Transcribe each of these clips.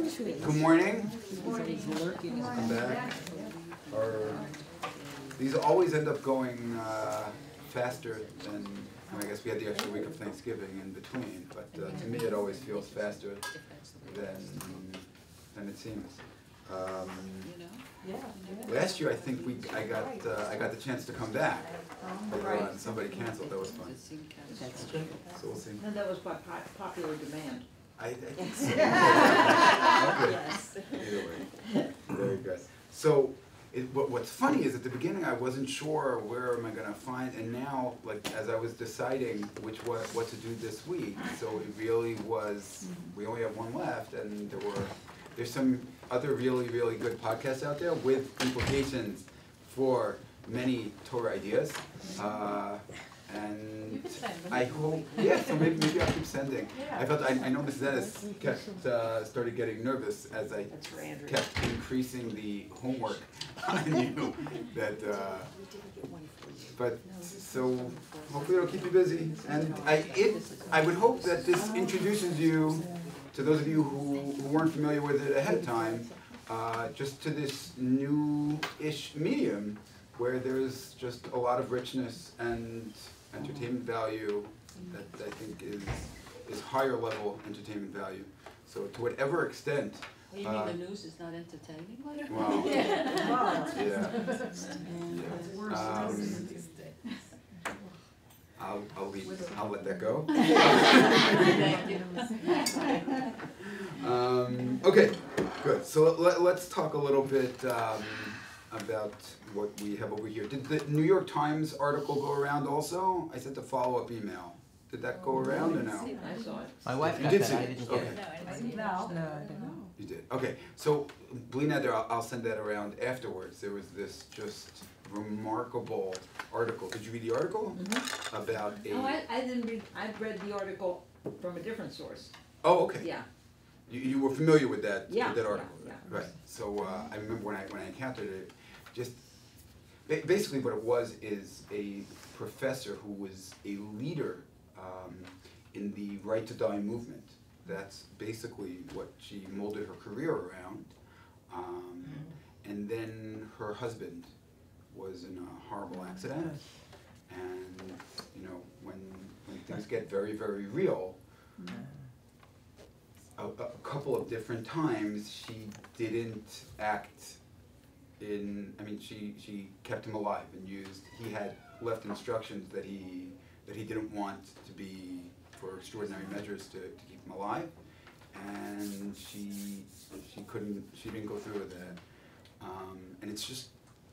Good morning. I'm back. These always end up going faster than, I guess we had the extra week of Thanksgiving in between, but to me it always feels faster than it seems. Last year I think I got the chance to come back. And somebody canceled. That was fun. So we'll see. And that was by popular demand. I think so. Okay. Yes. Either way. Very good. So what's funny is at the beginning I wasn't sure where am I going to find, and now like as I was deciding what to do this week, so it really was, we only have one left, and there's some other really good podcasts out there with implications for many Torah ideas. And I hope, so maybe I'll keep sending. I noticed Dennis started getting nervous as I kept increasing the homework on you. But so hopefully it'll keep you busy. And I would hope that this introduces you, to those of you who weren't familiar with it ahead of time, just to this new-ish medium where there's just a lot of richness and entertainment value that I think is higher level entertainment value. So to whatever extent. You mean the news is not entertaining? Well, yeah. I'll let that go. Okay, good. So let's talk a little bit about what we have over here. Did the New York Times article go around also? I sent a follow-up email. Did that go around or no? I saw it. My wife got that, I didn't get it. No. You did. Okay, so Blina, I'll send that around afterwards. There was this just remarkable article. Did you read the article? Mm-hmm. About a... Oh, I didn't read, I read the article from a different source. Oh, okay. Yeah. You were familiar with that, yeah, with that article? Yeah. Right. So I remember when I encountered it, just basically what it was is a professor who was a leader in the Right to Die movement. That's basically what she molded her career around. And then her husband was in a horrible accident. And you know, when things get very real, a couple of different times she didn't act in, I mean, she kept him alive and he had left instructions that he didn't want to be for extraordinary measures to keep him alive, and she didn't go through with that. And it's just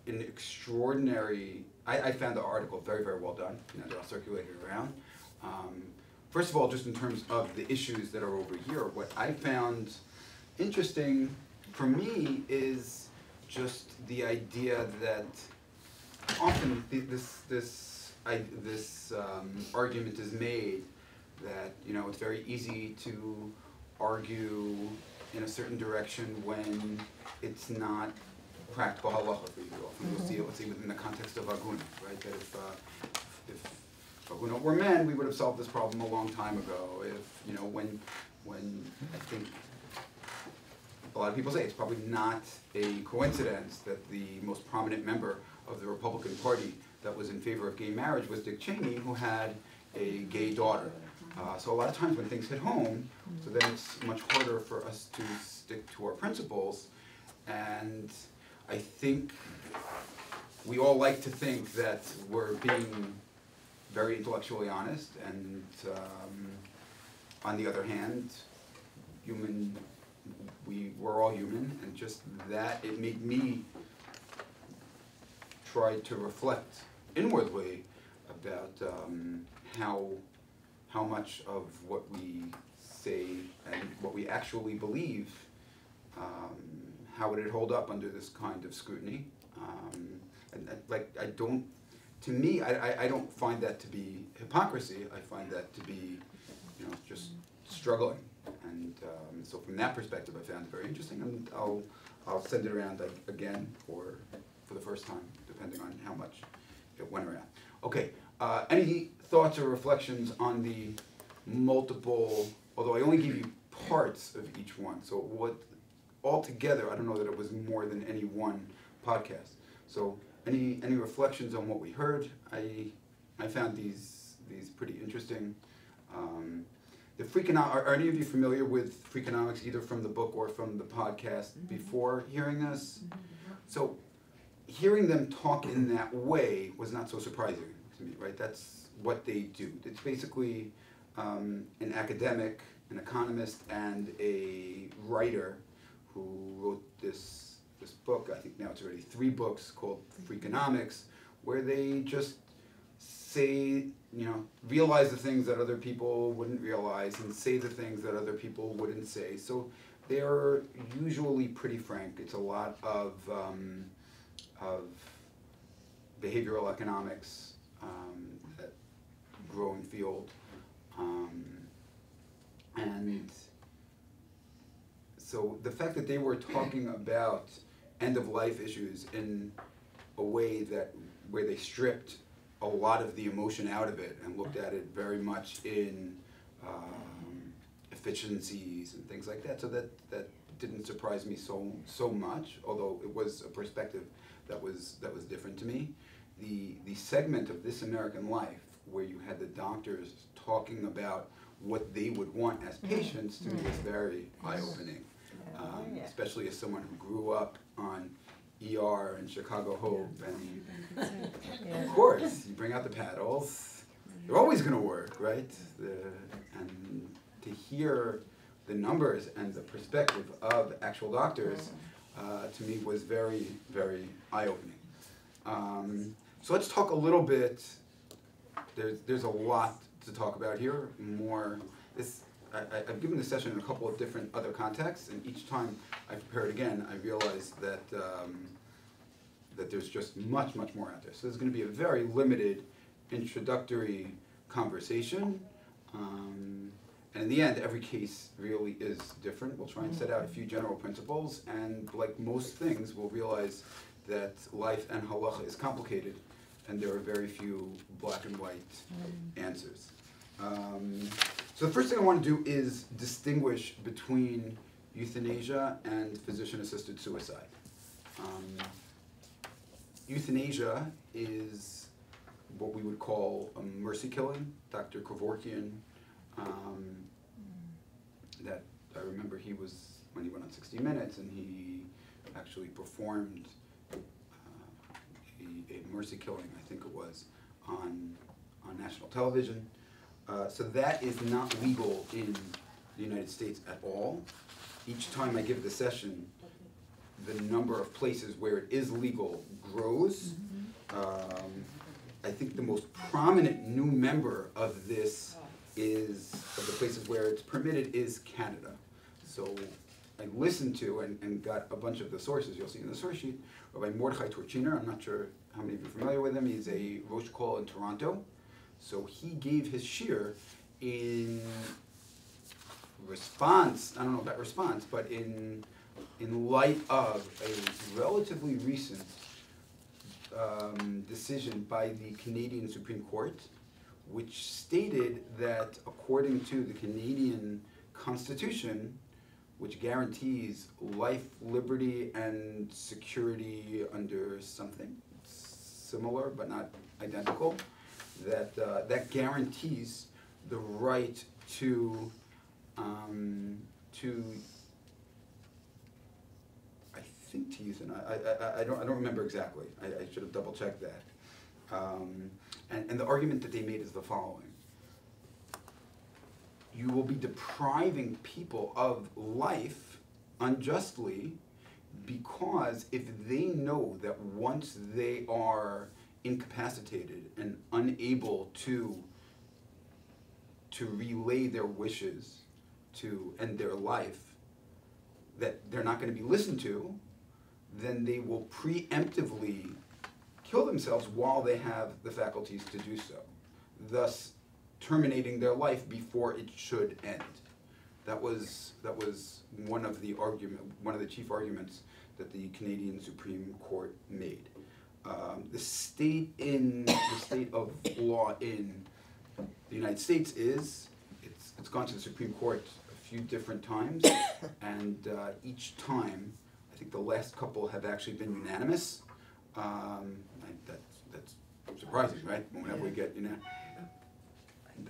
an extraordinary, I found the article very well done. You know, they're all circulated around. First of all, just in terms of the issues that are over here, what I found interesting for me is just the idea that often this argument is made that, you know, it's very easy to argue in a certain direction when it's not practical halacha for you. Often we'll see it, let's say, within the context of aguna, right? That if aguna were men, we would have solved this problem a long time ago. If, you know, when I think a lot of people say it's probably not a coincidence that the most prominent member of the Republican Party that was in favor of gay marriage was Dick Cheney, who had a gay daughter. So a lot of times when things hit home, so then it's much harder for us to stick to our principles. And I think we all like to think that we're being very intellectually honest, and on the other hand, we're all human, and just that, it made me try to reflect inwardly about how much of what we say and what we actually believe, how would it hold up under this kind of scrutiny? To me, I don't find that to be hypocrisy. I find that to be, you know, just struggling. And so from that perspective, I found it very interesting, and I'll send it around again for the first time, depending on how much it went around. Okay, any thoughts or reflections on the multiple, although I only gave you parts of each one, so what altogether, I don't know that it was more than any one podcast. So any reflections on what we heard? I found these pretty interesting. The Freakonomics, are any of you familiar with Freakonomics, either from the book or from the podcast before hearing us? So hearing them talk in that way was not so surprising to me, right? That's what they do. It's basically an academic, an economist, and a writer who wrote this book. I think now it's already 3 books called Freakonomics, where they just say, realize the things that other people wouldn't realize and say the things that other people wouldn't say. So they're usually pretty frank. It's a lot of behavioral economics, that growing field. And so the fact that they were talking about end-of-life issues in a way where they stripped a lot of the emotion out of it and looked at it very much in efficiencies and things like that. So that didn't surprise me so much, although it was a perspective that was different to me. The segment of This American Life where you had the doctors talking about what they would want as patients, to me was very eye-opening, especially as someone who grew up on ER and Chicago Hope, and of course, you bring out the paddles, they're always going to work, right? And to hear the numbers and the perspective of actual doctors, to me was very, very eye-opening. So let's talk a little bit. There's a lot to talk about here. I've given this session in a couple of different other contexts, and each time I prepare it again, I realize that there's just much, much more out there. So there's going to be a very limited introductory conversation, and in the end, every case really is different. We'll try and set out a few general principles, and like most things, we'll realize that life and halacha is complicated, and there are very few black and white answers. So the first thing I want to do is distinguish between euthanasia and physician-assisted suicide. Euthanasia is what we would call a mercy killing. Dr. Kevorkian, that I remember when he went on 60 Minutes, and he actually performed a mercy killing, I think it was, on national television. So that is not legal in the United States at all. Each time I give the session, the number of places where it is legal grows. I think the most prominent new member of this of the places where it's permitted is Canada. So I listened to and got a bunch of the sources. You'll see in the source sheet. Rabbi Mordechai Torchiner, I'm not sure how many of you are familiar with him. He's a Rosh Kol in Toronto. So he gave his shir in response, I don't know about response, but in light of a relatively recent decision by the Canadian Supreme Court, which stated that according to the Canadian Constitution, which guarantees life, liberty, and security under something similar but not identical, that guarantees the right to euthanize. I don't remember exactly. I should have double checked that. And the argument that they made is the following: you will be depriving people of life unjustly, because if they know that once they are incapacitated and unable to relay their wishes to end their life, that they're not going to be listened to, then they will preemptively kill themselves while they have the faculties to do so, thus terminating their life before it should end. That was one of the chief arguments that the Canadian Supreme Court made. The state of law in the United States is it's gone to the Supreme Court a few different times, and each time, I think the last couple have actually been unanimous. That's surprising, right? Whenever we get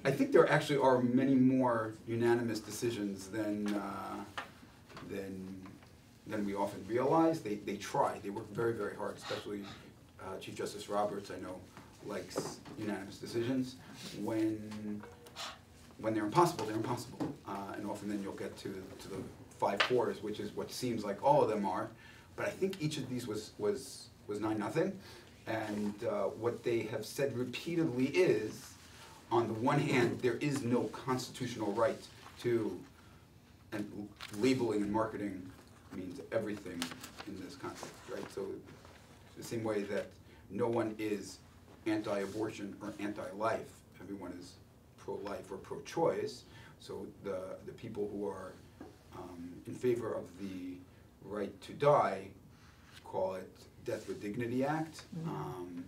I think there actually are many more unanimous decisions than we often realize. They try. They work very, very hard, especially Chief Justice Roberts, I know, likes unanimous decisions. When they're impossible, they're impossible. And often then you'll get to the 5-4s, which is what seems like all of them are. But I think each of these was 9-0. And what they have said repeatedly is, on the one hand, there is no constitutional right to, and labeling and marketing means everything in this context, right? So the same way that no one is anti-abortion or anti-life, everyone is pro-life or pro-choice. So the people who are in favor of the right to die call it Death with Dignity Act, and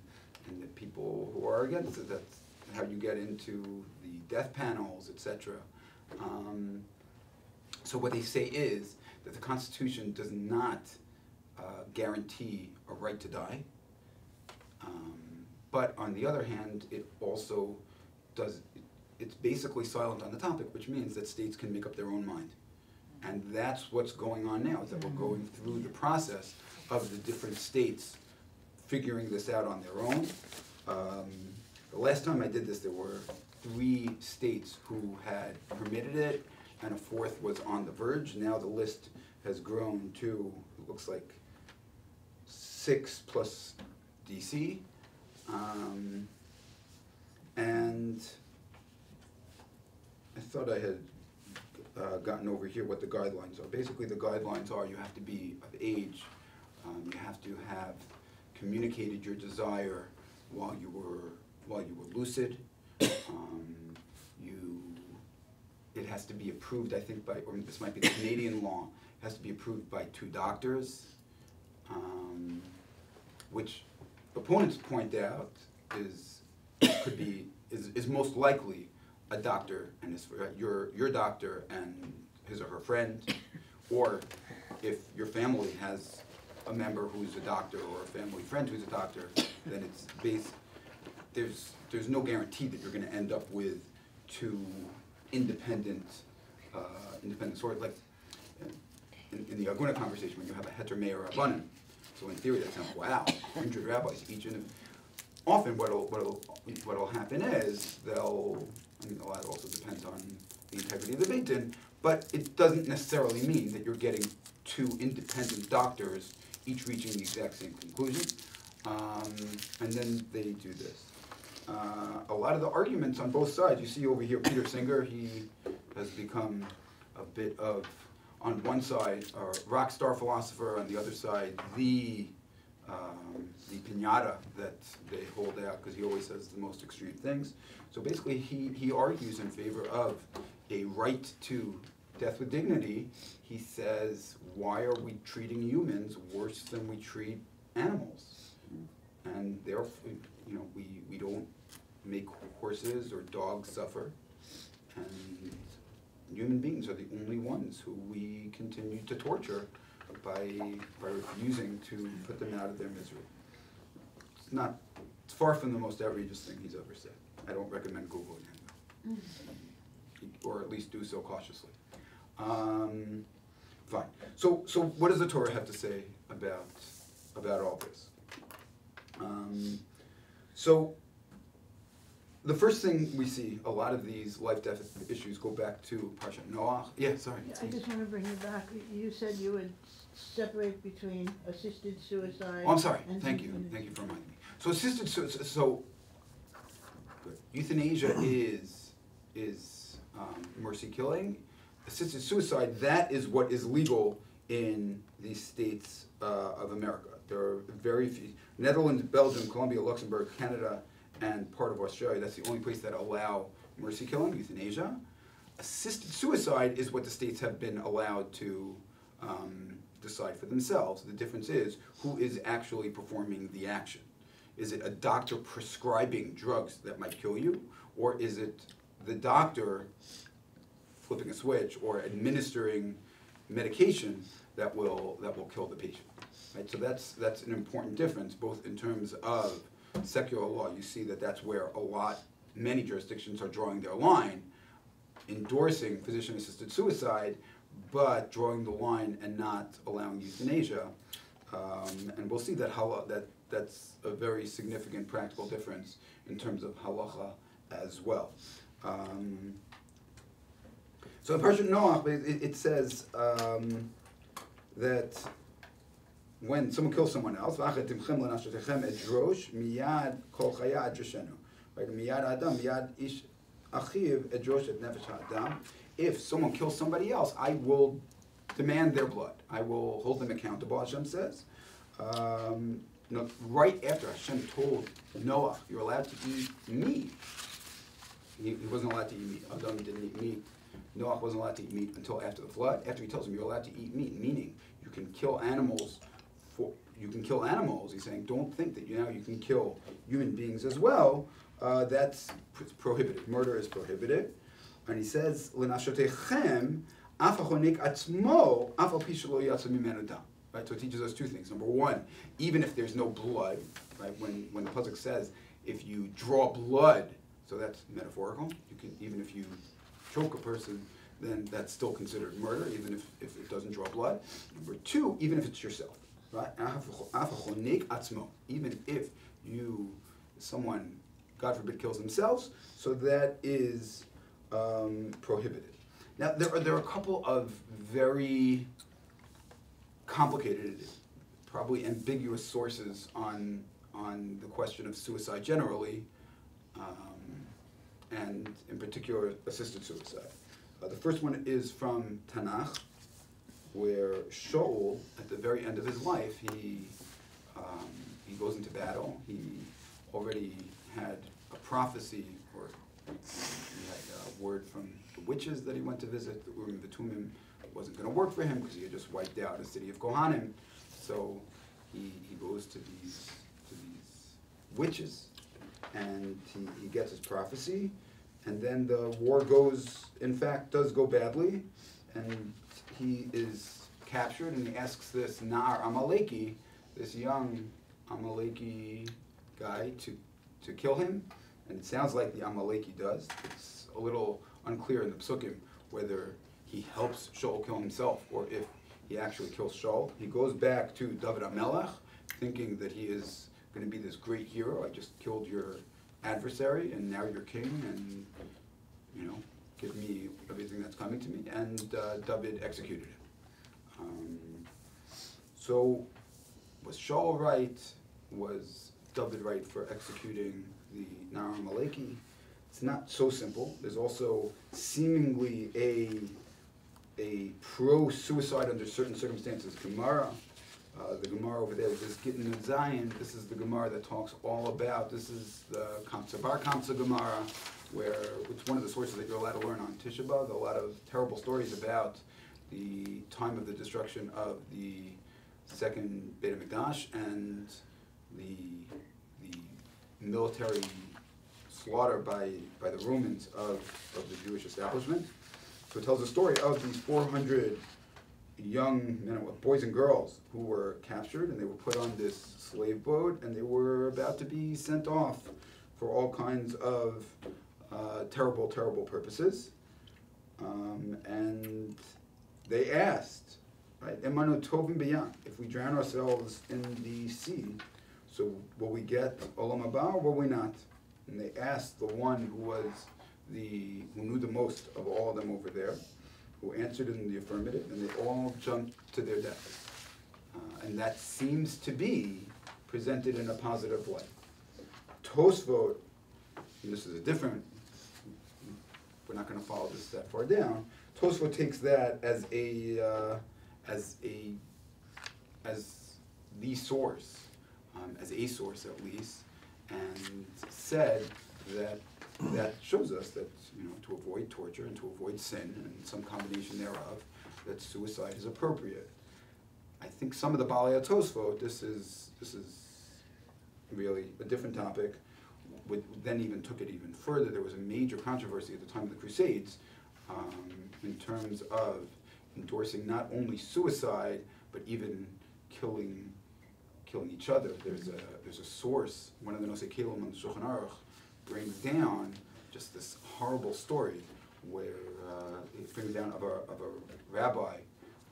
the people who are against it, that's how you get into the death panels, etc. So what they say is that the Constitution does not guarantee a right to die, but on the other hand, it also does, it's basically silent on the topic, which means that states can make up their own mind. And that's what's going on now, is that we're going through the process of the different states figuring this out on their own. The last time I did this, there were 3 states who had permitted it, and a 4th was on the verge. Now the list has grown to, it looks like, 6 plus DC. And I thought I had gotten over here what the guidelines are. Basically, the guidelines are you have to be of age, you have to have communicated your desire while you were lucid. It has to be approved, I think, by, or this might be the Canadian law, it has to be approved by 2 doctors, which opponents point out is most likely a doctor and your doctor and his or her friend, or if your family has a member who's a doctor or a family friend who's a doctor, then it's there's no guarantee that you're going to end up with 2 independent sources. Like in the Aguna conversation, when you have a heter mei or rabbanim, so in theory that sounds, wow, 100 rabbis, each in. Often what'll happen is a lot also depends on the integrity of the Beit Din, but it doesn't necessarily mean that you're getting 2 independent doctors, each reaching the exact same conclusion, and then they do this. A lot of the arguments on both sides, you see over here Peter Singer, he has become a bit of, on one side, a rock star philosopher, on the other side, the piñata that they hold out, because he always says the most extreme things. So basically he argues in favor of a right to death with dignity. He says, why are we treating humans worse than we treat animals? And therefore, we don't make horses or dogs suffer, and human beings are the only ones who we continue to torture by refusing to put them out of their misery. It's far from the most outrageous thing he's ever said. I don't recommend Googling him, or at least do so cautiously. Fine. So what does the Torah have to say about all this? So the first thing we see, a lot of these life-death issues go back to Parshat Noach. Yeah, sorry. I just want to bring you back. You said you would separate between assisted suicide. Oh, I'm sorry. And Thank you for reminding me. So assisted suicide. So good. Euthanasia is mercy killing. Assisted suicide, that is what is legal in the states of America. There are very few. Netherlands, Belgium, Colombia, Luxembourg, Canada, and part of Australia. That's the only place that allow mercy killing, euthanasia. Assisted suicide is what the states have been allowed to decide for themselves. The difference is who is actually performing the action. Is it a doctor prescribing drugs that might kill you, or is it the doctor flipping a switch or administering medication that will kill the patient. Right? So that's an important difference, both in terms of secular law. You see that's where many jurisdictions are drawing their line, endorsing physician-assisted suicide, but drawing the line and not allowing euthanasia. And we'll see that's a very significant practical difference in terms of halacha as well. So in Parshat Noach, it says that when someone kills someone else, right? If someone kills somebody else, I will demand their blood. I will hold them accountable, Hashem says. Right after Hashem told Noah, you're allowed to eat meat. He wasn't allowed to eat meat. Adam didn't eat meat. Noah wasn't allowed to eat meat until after the flood. After he tells him you're allowed to eat meat, meaning you can kill animals. He's saying, don't think that you can kill human beings as well. That's prohibited. Murder is prohibited. And he says, "L'nashotechem afachonik atzmo afal pi shelo yatsa mimenu dam." Right. So it teaches us two things. Number one, even if there's no blood, right? When the pasuk says, if you draw blood, so that's metaphorical. Even if you choke a person, then that's still considered murder, even if it doesn't draw blood. Number two, even if it's yourself. Right? Even if someone, God forbid, kills themselves, so that is prohibited. Now there are a couple of very complicated, probably ambiguous sources on the question of suicide generally, and in particular assisted suicide. The first one is from Tanakh, where Shaul, at the very end of his life, he goes into battle. He already had a prophecy, or he had a word from the witches that he went to visit. The Urim V'Tumim wasn't going to work for him because he had just wiped out a city of Kohanim. So he goes to these witches, and he gets his prophecy, and then the war does go badly, and he is captured, and he asks this Nar Amaleki, this young Amaleki guy, to kill him, and it sounds like the Amaleki does. It's a little unclear in the Psukim whether he helps Shaul kill himself or if he actually kills Shaul. He goes back to David HaMelech, thinking that he is going to be this great hero. I just killed your adversary, and now you're king, and give me everything that's coming to me. And David executed him. So was Shaul right? Was David right for executing the Nar Amaleki? It's not so simple. There's also seemingly a pro-suicide under certain circumstances Gemara. The Gemara over there, this Gittin of Zion, this is the Gemara that talks all about, this is the Kamsa Bar Kamsa Gemara, where it's one of the sources that you're allowed to learn on Tisha B'Av. A lot of terrible stories about the time of the destruction of the second Beit HaMikdash and the military slaughter by the Romans of the Jewish establishment. So it tells the story of these 400 young men, boys and girls, who were captured, and they were put on this slave boat, and they were about to be sent off for all kinds of terrible, terrible purposes. And they asked, right, Emanu tovim b'yam, if we drown ourselves in the sea, so will we get olam haba or will we not? And they asked the one who knew the most of all of them over there, who answered in the affirmative, and they all jumped to their deaths. And that seems to be presented in a positive light. Tosfot, and this is a different, we're not going to follow this that far down, Tosfot takes that as the source, as a source at least, and said that shows us that, to avoid torture and to avoid sin and some combination thereof, that suicide is appropriate. I think some of the Balei Tosfot, this is really a different topic, then even took it even further. There was a major controversy at the time of the Crusades in terms of endorsing not only suicide, but even killing each other. There's a source, one of the Nosei Kelim on the Shulchan Aruch brings down just this horrible story where it brings down of a rabbi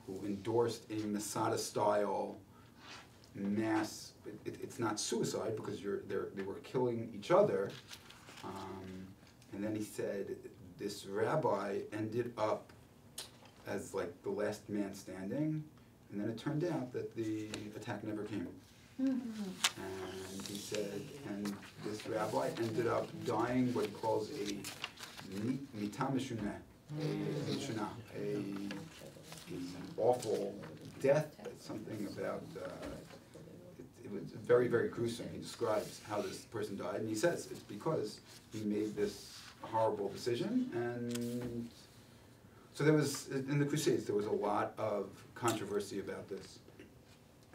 who endorsed a Masada-style mass. It's not suicide because they were killing each other. And then he said this rabbi ended up as like the last man standing, and then it turned out that the attack never came. And he said, and this rabbi ended up dying what he calls a mita mishunah, an awful death. Something about it was very, very gruesome. He describes how this person died, and he says it's because he made this horrible decision. And so there was, in the Crusades, there was a lot of controversy about this.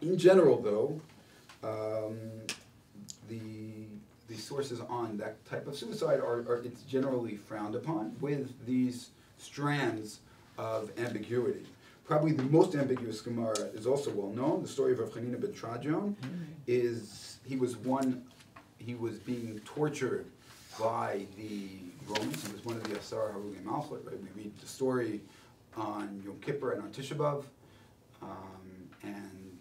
In general, though, the sources on that type of suicide are it's generally frowned upon with these strands of ambiguity. Probably the most ambiguous Gemara is also well known. The story of Rav Chanina ben Trajon is he was being tortured by the Romans. He was one of the Asar Harugei Malchut. Right? We read the story on Yom Kippur and on Tisha B'Av, and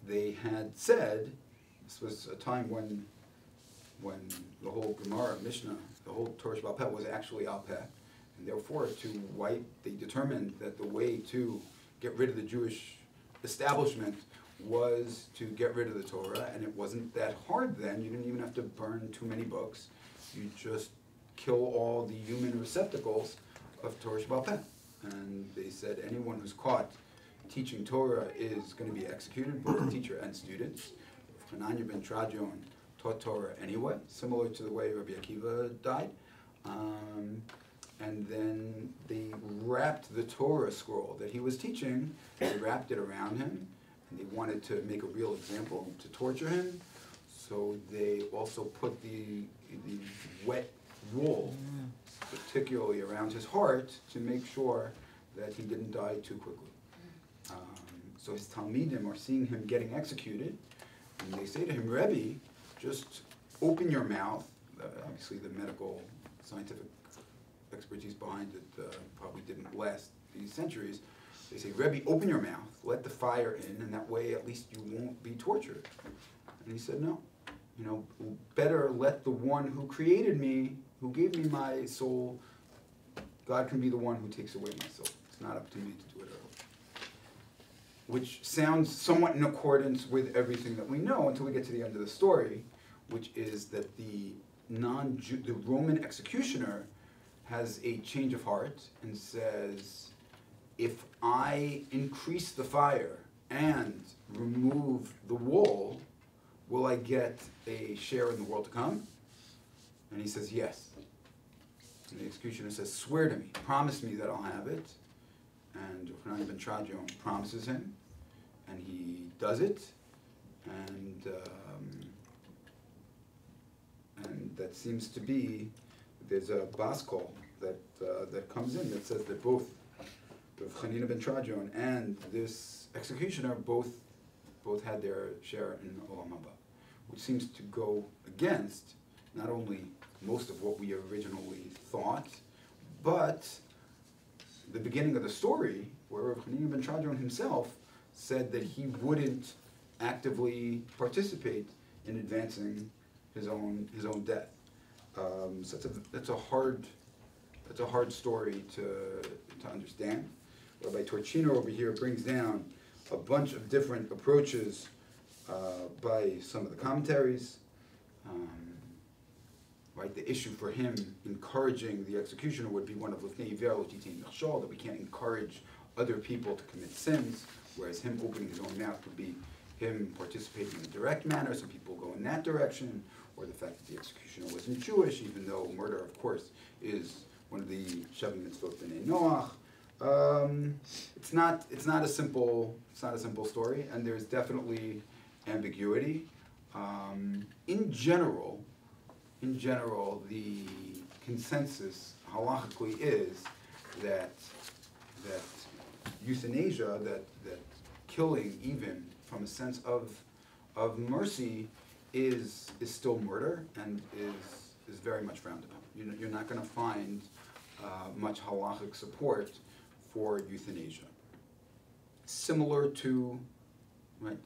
they had said this was a time when the whole Gemara, Mishnah, the whole Torah Sheba'al Peh was actually Al Peh, and therefore they determined that the way to get rid of the Jewish establishment was to get rid of the Torah, and it wasn't that hard then. You didn't even have to burn too many books. You just kill all the human receptacles of Torah Sheba'al Peh. And they said anyone who's caught teaching Torah is going to be executed, both teacher and students. Hananya ben Trajon taught Torah anyway, similar to the way Rabbi Akiva died. And then they wrapped the Torah scroll that he was teaching, they wrapped it around him, and they wanted to make a real example to torture him. So they also put the wet wool, particularly around his heart, to make sure that he didn't die too quickly. So his Talmidim are seeing him getting executed, and they say to him, Rebbe, just open your mouth. Obviously the medical, scientific expertise behind it probably didn't last these centuries. They say, Rebbe, open your mouth, let the fire in, and that way at least you won't be tortured. And he said, no, better let the one who created me, who gave me my soul, God can be the one who takes away my soul. It's not up to me to do it at all. Which sounds somewhat in accordance with everything that we know until we get to the end of the story, which is that the Roman executioner has a change of heart and says, if I increase the fire and remove the wool, will I get a share in the world to come? And he says, yes. And the executioner says, swear to me, promise me that I'll have it. And Yochanan ben Trajon promises him, and he does it. And that seems to be, there's a baskol that comes in that says that both Chanina ben Trajon and this executioner both had their share in Olam Haba, which seems to go against not only most of what we originally thought, but the beginning of the story, where Chanina ben Trajon himself said that he wouldn't actively participate in advancing his own death. So that's a hard story to understand. Rabbi Torchino over here brings down a bunch of different approaches by some of the commentaries. Right, the issue for him encouraging the executioner would be one of that we can't encourage other people to commit sins, whereas him opening his own mouth would be him participating in a direct manner. Some people go in that direction, or the fact that the executioner wasn't Jewish, even though murder, of course, is one of the Shavim Mitzvot B'nai Noach. It's not a simple story, and there's definitely ambiguity. In general, the consensus halachically is that euthanasia, that killing, even from a sense of mercy, is still murder and is very much frowned upon. You're not going to find much halachic support for euthanasia. Similar to, right,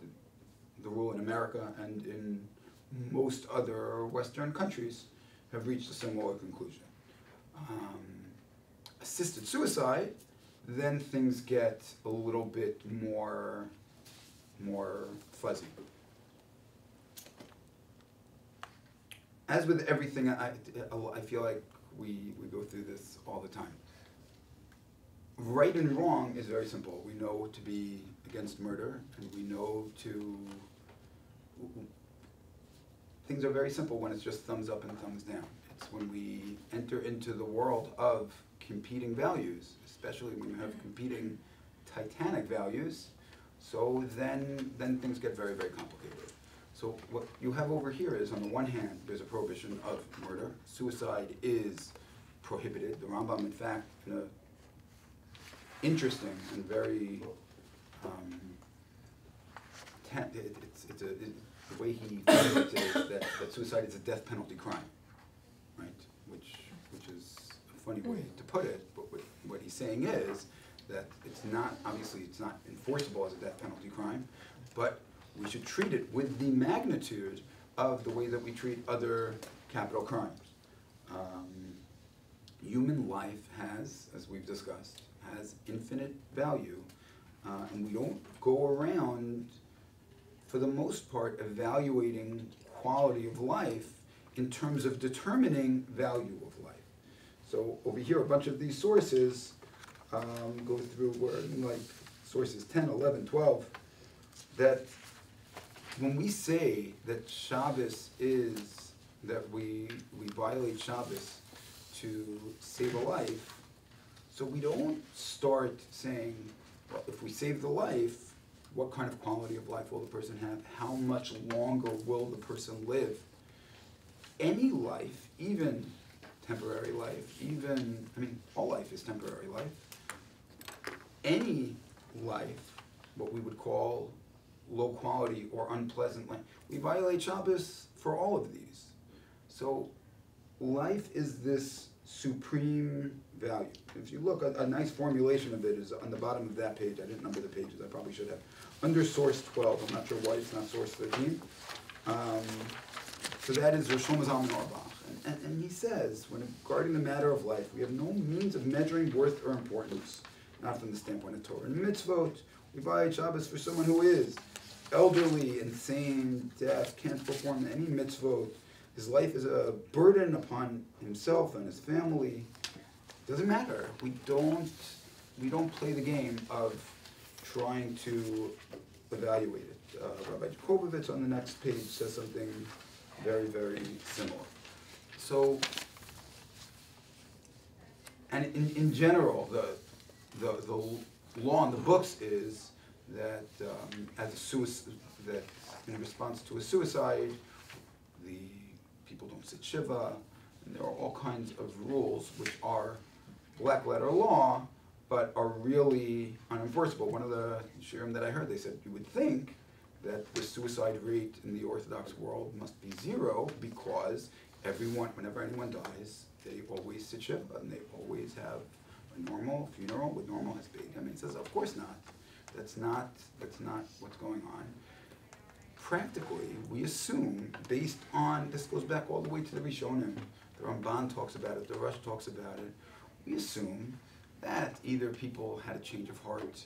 the rule in America and in most other Western countries have reached a similar conclusion. Assisted suicide, then things get a little bit more fuzzy. As with everything, I feel like we go through this all the time. Right and wrong is very simple. We know to be against murder, and we know things are very simple when it's just thumbs up and thumbs down. It's when we enter into the world of competing values, especially when you have competing titanic values, so then things get very, very complicated. So what you have over here is, on the one hand, there's a prohibition of murder. Suicide is prohibited. The Rambam, in fact, in a interesting and very the way he puts it is that suicide is a death penalty crime, right? Which is a funny way to put it, but what he's saying is that it's not, obviously it's not enforceable as a death penalty crime, but we should treat it with the magnitude of the way that we treat other capital crimes. Human life has, as we've discussed, has infinite value, and we don't go around, for the most part, evaluating quality of life in terms of determining value of life. So over here, a bunch of these sources go through where, like sources 10, 11, 12, that when we say that Shabbos is, that we violate Shabbos to save a life, so we don't start saying, well, if we save the life, what kind of quality of life will the person have? How much longer will the person live? Any life, even temporary life, all life is temporary life. Any life, what we would call low quality or unpleasant life, we violate Shabbos for all of these. So life is this supreme value. If you look, a nice formulation of it is on the bottom of that page. I didn't number the pages, I probably should have. Under source 12, I'm not sure why it's not source 13. So that is Rosh Shlomo Zalman Auerbach. And he says, when regarding the matter of life, we have no means of measuring worth or importance, not from the standpoint of Torah and mitzvot. We violate Shabbos for someone who is elderly, insane, deaf, can't perform any mitzvot. His life is a burden upon himself and his family. Doesn't matter. We don't play the game of trying to evaluate it. Rabbi Jacobovitz on the next page says something very, very similar. So, and in general, the law in the books is that that in response to a suicide, the people don't sit shiva, and there are all kinds of rules which are black letter law, but are really unenforceable. One of the shiurim that I heard, they said you would think that the suicide rate in the Orthodox world must be zero because whenever anyone dies, they always sit shiva and they always have a normal funeral with normal hesped. I mean, he says, of course not. That's not what's going on. Practically, we assume, based on, this goes back all the way to the Rishonim, the Ramban talks about it, the Rush talks about it, we assume that either people had a change of heart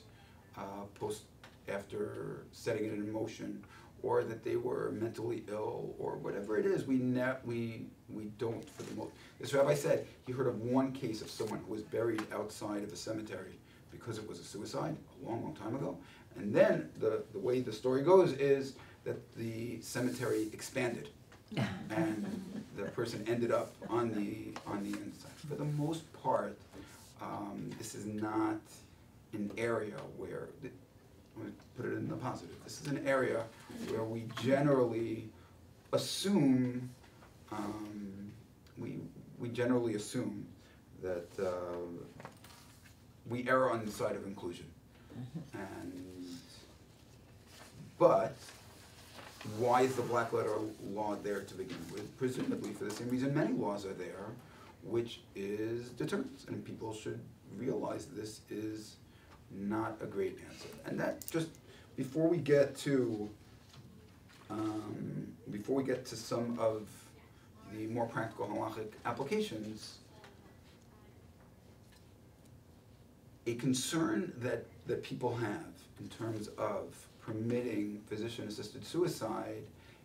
after setting it in motion, or that they were mentally ill, or whatever it is. We don't, for the most. This rabbi said he heard of one case of someone who was buried outside of a cemetery because it was a suicide a long, long time ago. And then the way the story goes is that the cemetery expanded, and the person ended up on the inside. For the most part, this is not an area where, I'm going to put it in the positive, this is an area where we generally assume, we generally assume that we err on the side of inclusion. But why is the black letter law there to begin with? Presumably for the same reason many laws are there, which is deterrence. And people should realize this is not a great answer. And that just, before we get to some of the more practical halachic applications, a concern that people have in terms of permitting physician-assisted suicide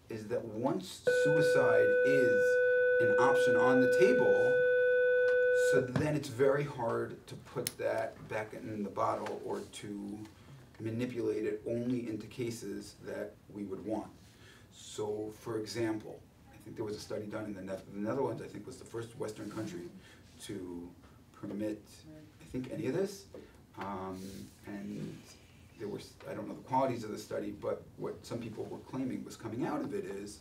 is that once suicide is an option on the table, so then it's very hard to put that back in the bottle or to manipulate it only into cases that we would want. So, for example, I think there was a study done in the Netherlands, I think was the first Western country to permit, I think, any of this. And there were, I don't know the qualities of the study, but what some people were claiming was coming out of it is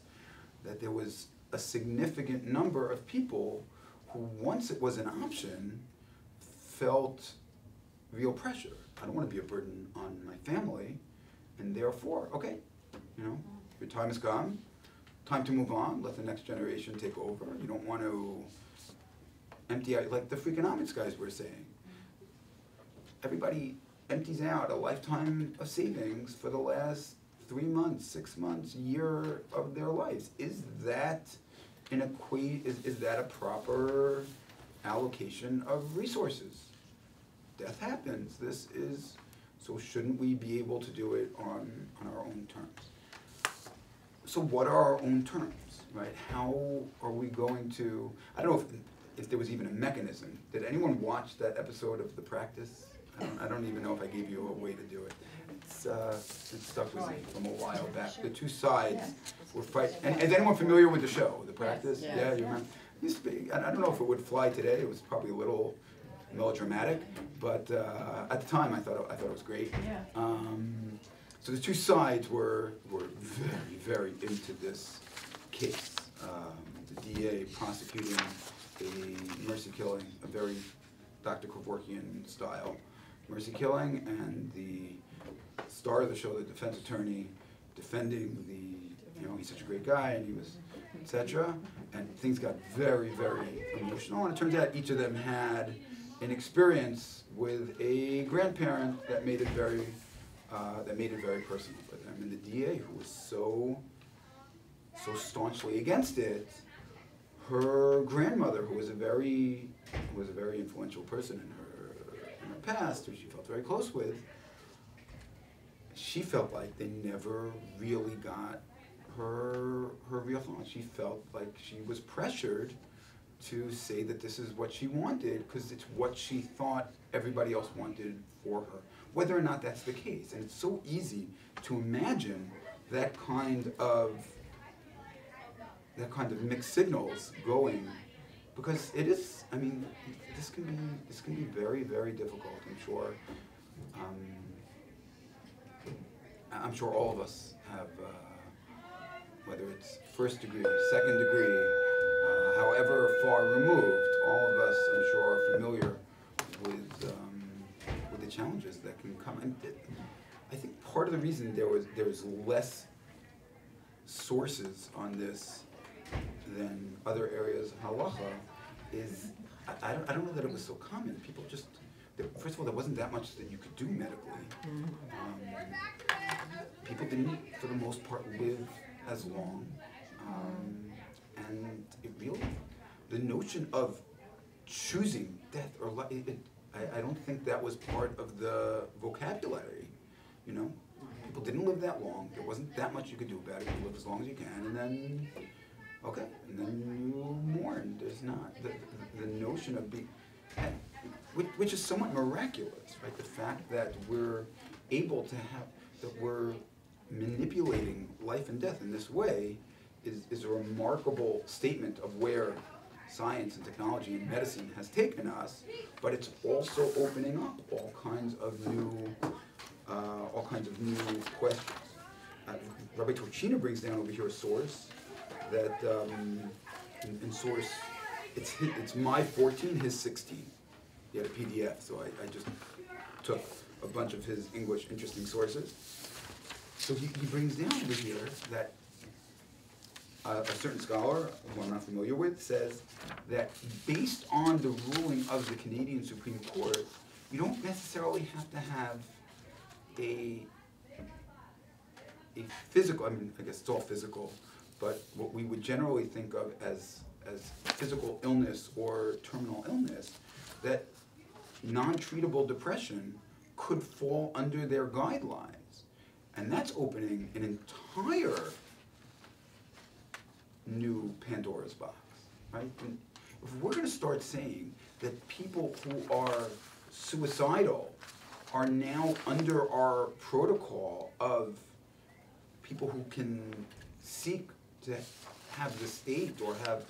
that there was a significant number of people who, once it was an option, felt real pressure. I don't want to be a burden on my family, and therefore, okay, your time is gone, time to move on, let the next generation take over. You don't want to empty out, like the Freakonomics guys were saying. Everybody empties out a lifetime of savings for the last 3 months, 6 months, year of their lives. Is that is that a proper allocation of resources? Death happens. So shouldn't we be able to do it on our own terms? So what are our own terms, right? How are we going to, I don't know if there was even a mechanism. Did anyone watch that episode of The Practice? I don't even know if I gave you a way to do it. It stuck with me from a while back. The two sides were fighting. And is anyone familiar with the show, The Practice? Yes. Yeah, you remember? It used to be, I don't know if it would fly today. It was probably a little melodramatic, but at the time I thought it was great. Yeah. So the two sides were very, very into this case. The DA prosecuting a mercy killing, a very Dr. Kevorkian style mercy killing, and the star of the show, the defense attorney, defending he's such a great guy, and he was, etc. And things got very, very emotional, and it turns out each of them had an experience with a grandparent that made it very personal for them. And the DA, who was so staunchly against it, her grandmother, who was a very influential person in her past, who she felt very close with, she felt like they never really got her real thoughts. She felt like she was pressured to say that this is what she wanted because it's what she thought everybody else wanted for her, whether or not that's the case. And it's so easy to imagine that kind of mixed signals going, because it is, I mean, this can be very, very difficult, I'm sure. I'm sure all of us have, whether it's first degree, second degree, however far removed, all of us, I'm sure, are familiar with the challenges that can come. And I think part of the reason there's less sources on this than other areas of halacha is, I don't know that it was so common. People just, first of all, there wasn't that much that you could do medically. People didn't, for the most part, live as long. And it really, the notion of choosing death or life, I don't think that was part of the vocabulary, People didn't live that long. There wasn't that much you could do about it. You live as long as you can, and then, okay, and then you mourn. There's not, the notion of being, which is somewhat miraculous, right? The fact that we're able to that we're manipulating life and death in this way is a remarkable statement of where science and technology and medicine has taken us, but it's also opening up all kinds of new questions. Rabbi Torchina brings down over here a source that in source it's my 14, his 16. he had a PDF, so I just took a bunch of his English interesting sources. So he brings down over here that a certain scholar, who I'm not familiar with, says that based on the ruling of the Canadian Supreme Court, you don't necessarily have to have a physical, I mean, I guess it's all physical, but what we would generally think of as physical illness or terminal illness, that non-treatable depression could fall under their guidelines. And that's opening an entire new Pandora's box, right? And if we're going to start saying that people who are suicidal are now under our protocol of people who can seek to have the state or have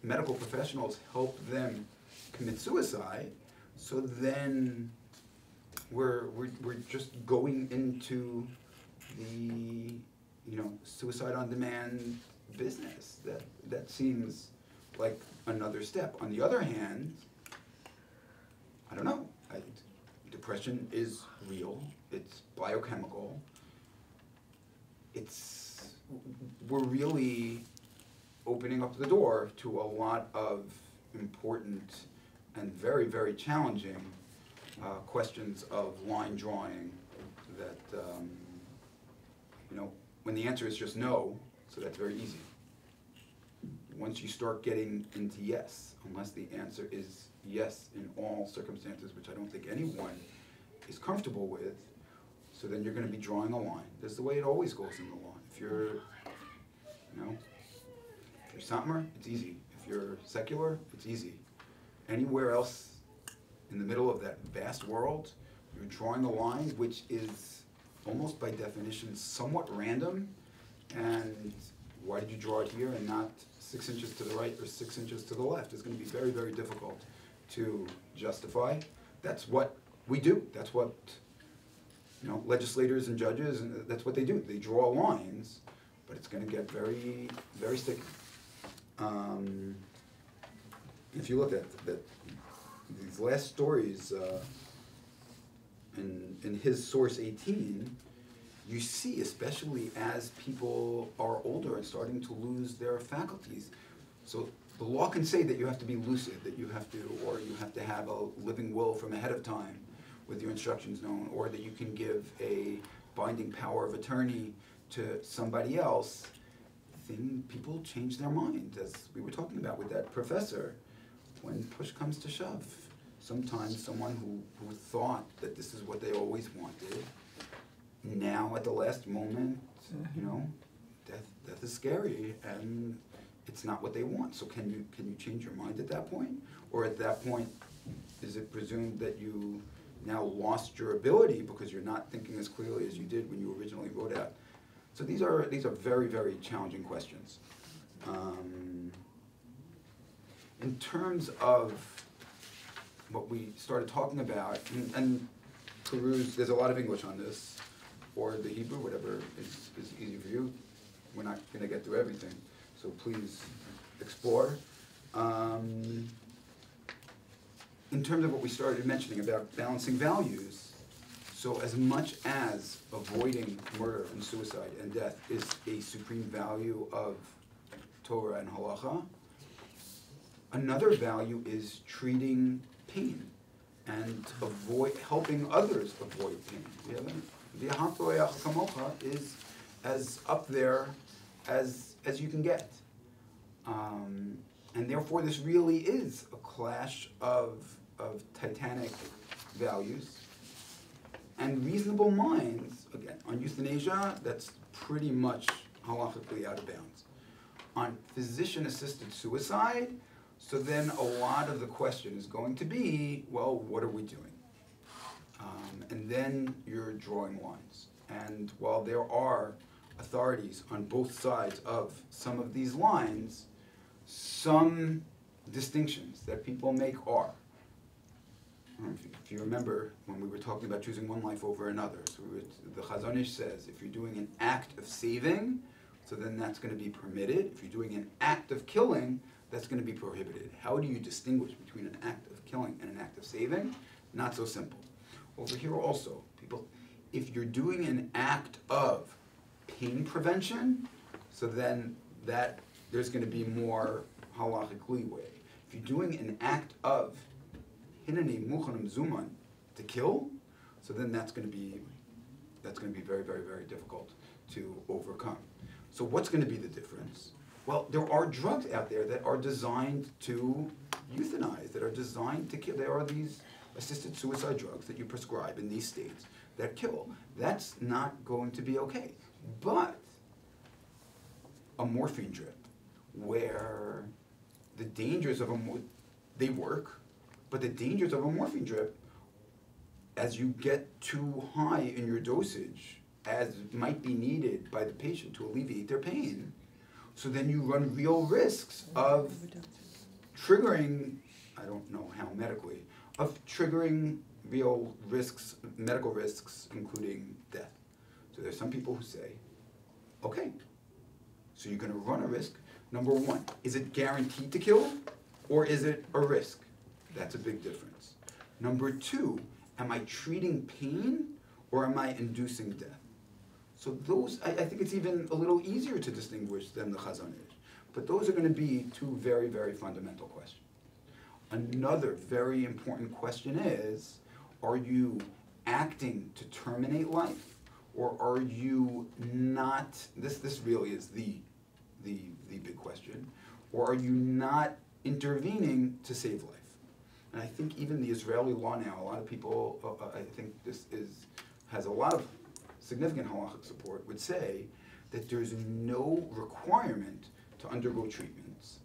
medical professionals help them commit suicide, so then we're just going into the suicide on demand business. That seems like another step. On the other hand, I don't know. Depression is real. It's biochemical. We're really opening up the door to a lot of important and very, very challenging questions of line drawing that, when the answer is just no, so that's very easy. Once you start getting into yes, unless the answer is yes in all circumstances, which I don't think anyone is comfortable with, so then you're going to be drawing a line. That's the way it always goes in the law. If you're, if you're Satmar, it's easy. If you're secular, it's easy. Anywhere else in the middle of that vast world, you're drawing a line which is almost by definition somewhat random. And why did you draw it here and not 6 inches to the right or 6 inches to the left? It's going to be very, very difficult to justify. That's what we do. That's what legislators and judges, and that's what they do. They draw lines, but it's going to get very, very sticky. If you look at these last stories in his source 18, you see, especially as people are older and starting to lose their faculties. So the law can say that you have to be lucid, that you have to have a living will from ahead of time with your instructions known, or that you can give a binding power of attorney to somebody else. People change their mind, as we were talking about with that professor. When push comes to shove, sometimes someone who thought that this is what they always wanted, now at the last moment, death is scary and it's not what they want. So can you change your mind at that point? Or at that point, is it presumed that you now lost your ability because you're not thinking as clearly as you did when you originally wrote out? So these are very, very challenging questions. In terms of what we started talking about, and peruse, there's a lot of English on this, or the Hebrew, whatever is easy for you. We're not going to get through everything, so please explore. In terms of what we started mentioning about balancing values, so as much as avoiding murder and suicide and death is a supreme value of Torah and Halacha, another value is treating pain and helping others avoid pain. Is as up there as you can get. And therefore this really is a clash of titanic values. And reasonable minds, again, on euthanasia, that's pretty much halachically out of bounds. On physician-assisted suicide, so then a lot of the question is going to be, well, what are we doing? And then you're drawing lines. And while there are authorities on both sides of some of these lines, some distinctions that people make are, if you remember when we were talking about choosing one life over another, so the Chazon Ish says if you're doing an act of saving, so then that's going to be permitted. If you're doing an act of killing, that's going to be prohibited. How do you distinguish between an act of killing and an act of saving? Not so simple. Over here also, people, if you're doing an act of pain prevention, so then that there's going to be more halachic leeway. If you're doing an act of hineni muchanim zuman, to kill, so then that's going to be very, very, very difficult to overcome. So what's going to be the difference? Well, there are drugs out there that are designed to euthanize, that are designed to kill. There are these assisted suicide drugs that you prescribe in these states that kill. That's not going to be okay. But a morphine drip, where the dangers of they work, but the dangers of a morphine drip, as you get too high in your dosage, as might be needed by the patient to alleviate their pain, so then you run real risks of triggering, I don't know how medically, of triggering real risks, medical risks, including death. So there's some people who say, okay, so you're going to run a risk. Number one, is it guaranteed to kill, or is it a risk? That's a big difference. Number two, am I treating pain, or am I inducing death? So those, I think it's even a little easier to distinguish than the Chazon Ish. But those are going to be two very, very fundamental questions. Another very important question is, are you acting to terminate life, or are you not, this really is the big question, or are you not intervening to save life? And I think even the Israeli law now, a lot of people, I think this has a lot of significant halachic support, would say that there's no requirement to undergo treatments.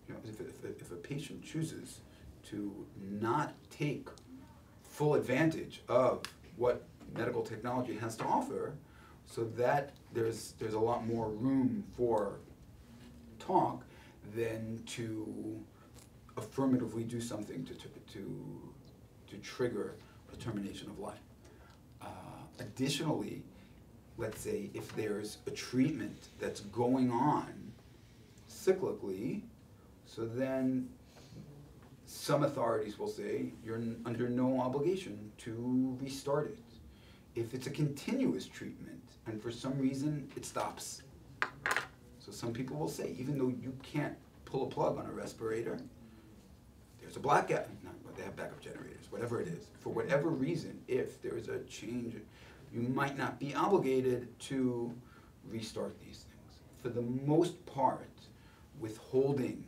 You know, if a patient chooses to not take full advantage of what medical technology has to offer, so that there's a lot more room for talk than to affirmatively do something to trigger a termination of life. Additionally, let's say if there's a treatment that's going on cyclically, so then some authorities will say you're under no obligation to restart it. If it's a continuous treatment and for some reason it stops, so some people will say even though you can't pull a plug on a respirator, there's a blackout. No, they have backup generators, whatever it is. For whatever reason, if there is a change, you might not be obligated to restart these things. For the most part, withholding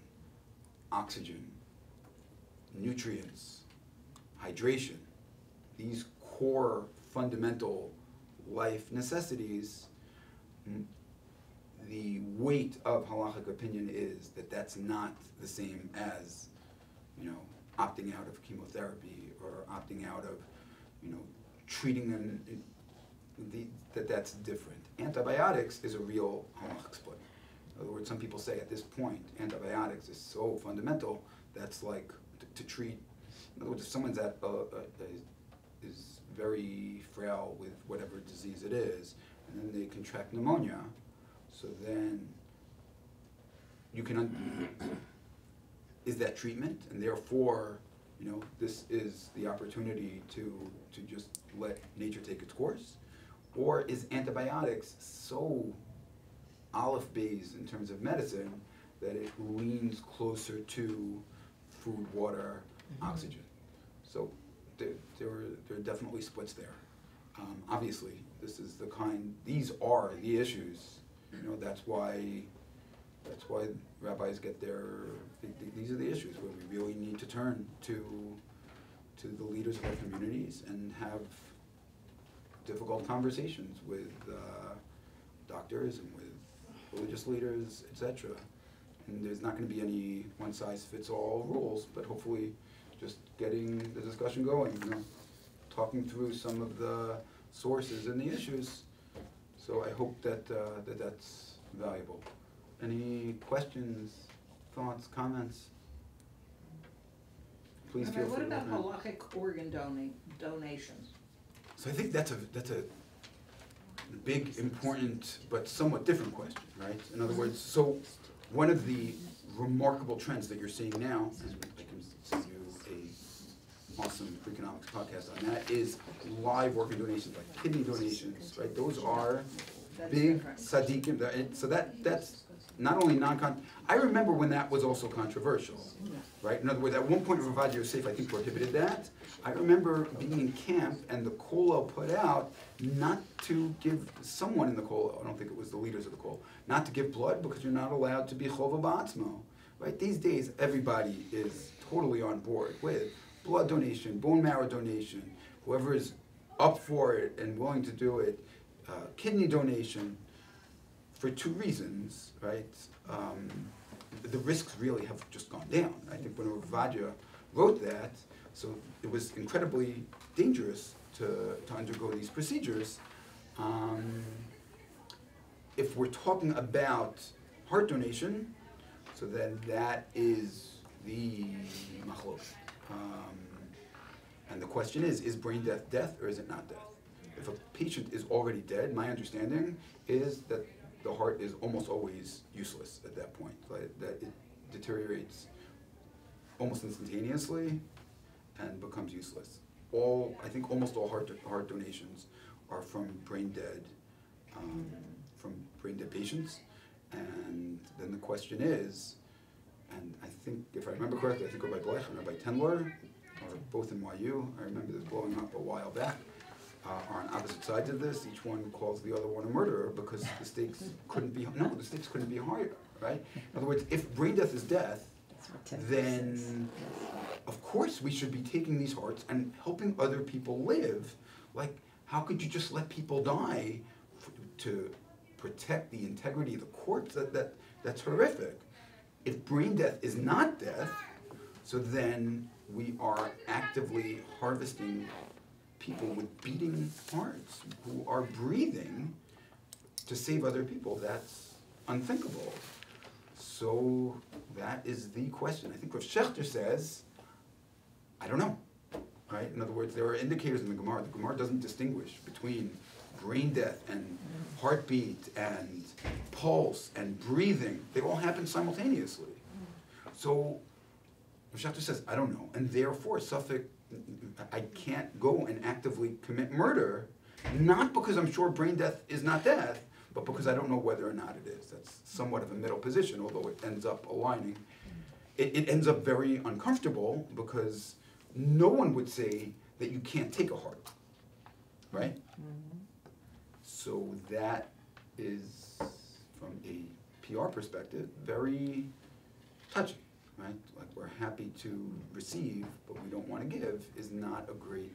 oxygen, nutrients, hydration, these core fundamental life necessities, the weight of halachic opinion is that that's not the same as, you know, opting out of chemotherapy or opting out of, you know, treating them, that's different. Antibiotics is a real halachic split. In other words, some people say at this point, antibiotics is so fundamental, that's like to treat, in other words, if someone's is very frail with whatever disease it is, and then they contract pneumonia, so then you can, is that treatment? And therefore, you know, this is the opportunity to just let nature take its course? Or is antibiotics so aleph beis in terms of medicine that it leans closer to food, water, oxygen? So there are definitely splits there. Obviously, these are the issues. You know, that's why rabbis get these are the issues where we really need to turn to the leaders of our communities and have difficult conversations with doctors and with religious leaders, etc. And there's not going to be any one-size-fits-all rules, but hopefully just getting the discussion going, you know, talking through some of the sources and the issues. So I hope that that's valuable. Any questions, thoughts, comments? Please feel free. What about halachic organ donations? So I think that's a big, important, but somewhat different question, right? In other words, so one of the remarkable trends that you're seeing now, and I can send you a awesome Freakonomics podcast on that, is live organ donations, like kidney donations, right? Those are big tzaddikim, so that's not only I remember when that was also controversial, right? In other words, at one point Rav Yosef, I think, prohibited that. I remember being in camp and the kollel put out not to give someone in the kollel, I don't think it was the leaders of the kollel, not to give blood because you're not allowed to be chova ba'atzmo, right? These days, everybody is totally on board with blood donation, bone marrow donation, whoever is up for it and willing to do it, kidney donation, for two reasons, right? The risks really have just gone down. I think when Rav wrote that, so it was incredibly dangerous to undergo these procedures. If we're talking about heart donation, so then that is the machlok. And the question is brain death death or is it not death? If a patient is already dead, my understanding is that the heart is almost always useless at that point, that it deteriorates almost instantaneously and becomes useless. I think almost all heart donations are from brain dead patients. And then the question is, and I think, if I remember correctly, I think Rabbi Bleich and Rabbi Tendler are both in YU. I remember this blowing up a while back. Are on opposite sides of this. Each one calls the other one a murderer because the stakes couldn't be higher, right? In other words, if brain death is death, then of course we should be taking these hearts and helping other people live. Like, how could you just let people die to protect the integrity of the corpse? That's horrific. If brain death is not death, so then we are actively harvesting people with beating hearts who are breathing to save other people. That's unthinkable. So that is the question. I think Rav Schechter says, I don't know, right? In other words, there are indicators in the Gemara. The Gemara doesn't distinguish between brain death and heartbeat and pulse and breathing. They all happen simultaneously. So Rav Schechter says, I don't know. And therefore, I can't go and actively commit murder, not because I'm sure brain death is not death, but because I don't know whether or not it is. That's somewhat of a middle position, although it ends up aligning. It ends up very uncomfortable because no one would say that you can't take a heart, right? Mm-hmm. So that is, from a PR perspective, very touching. Right, like we're happy to receive, but we don't want to give is not a great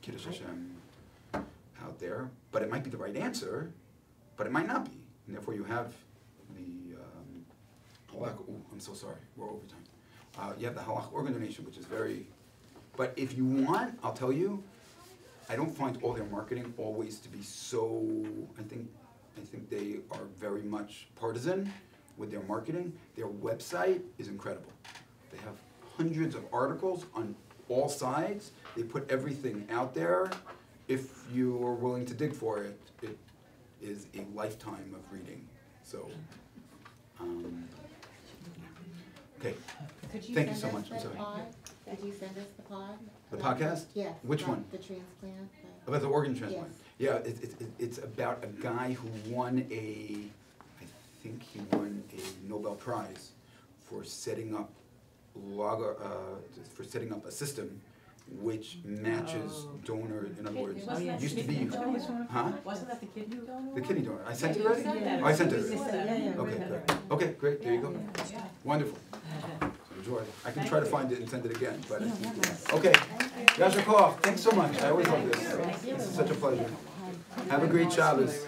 Kiddush Hashem out there. But it might be the right answer, but it might not be, and therefore you have the halach. I'm so sorry, we're over time. You have the halach organ donation, which is very. But if you want, I'll tell you, I don't find all their marketing always to be so. I think they are very much partisan with their marketing. Their website is incredible. They have hundreds of articles on all sides. They put everything out there. If you are willing to dig for it, it is a lifetime of reading. So, okay. Thank you so much. I'm sorry. Could you send us the pod? The podcast? Yes. Which one? The transplant. About the organ transplant. Yes. Yeah, it's about a guy who won I think he won a Nobel Prize for setting up a system which matches donor. In other words, used to be. Huh? Wasn't that the kidney donor? The kidney donor. I sent it already? Oh, I sent it already. Okay, great. Okay, great. There you go. Wonderful. Enjoy. I can try to find it and send it again, but okay. Yasher Koach, thanks so much. I always love this. It's such a pleasure. Have a great Shabbos.